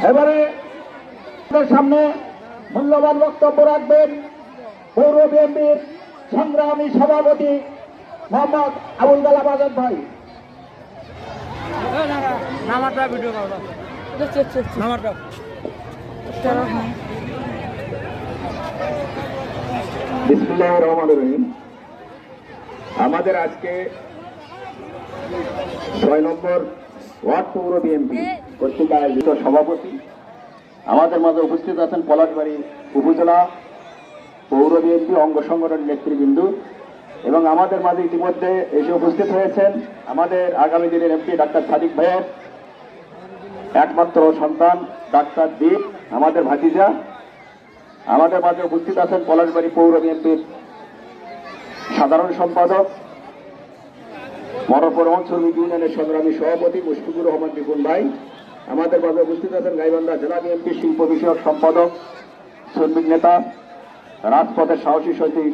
এবারে সামনে মূল্যবান বক্তব্য রাখবেন পৌর বিএনপির সংগ্রামী সভাপতি মোহাম্মদ আবুল কালাম আজাদ ভাই। বিসমিল্লাহির রহমানির রহিম। আমাদের আজকে ৬ নম্বর ওয়ার্ড পৌর বিএনপি কর্তৃক আয়োজিত সভাপতি আমাদের মাঝে উপস্থিত আছেন পলাশবাড়ী উপজেলা পৌর বিএনপি অঙ্গ সংগঠনের নেতৃবৃন্দ এবং আমাদের মাঝে ইতিমধ্যে এসে উপস্থিত হয়েছেন আমাদের আগামী দিনের এমপি ডাক্তার সাদিক ভাইয়ের একমাত্র সন্তান ডাক্তার দীপ, আমাদের ভাতিজা। আমাদের মাঝে উপস্থিত আছেন পলাশবাড়ী পৌর বিএনপির সাধারণ সম্পাদক মরপুর শ্রমিক ইউনিয়নের সংগ্রামী সভাপতি মুশফিকুর রহমান বিপুল ভাই। আমাদের মাঝে উপস্থিত আছেন গাইবান্ধা জেলা বিএনপি শিল্প বিষয়ক সম্পাদক শ্রমিক নেতা রাজপথের সাহসী সচিব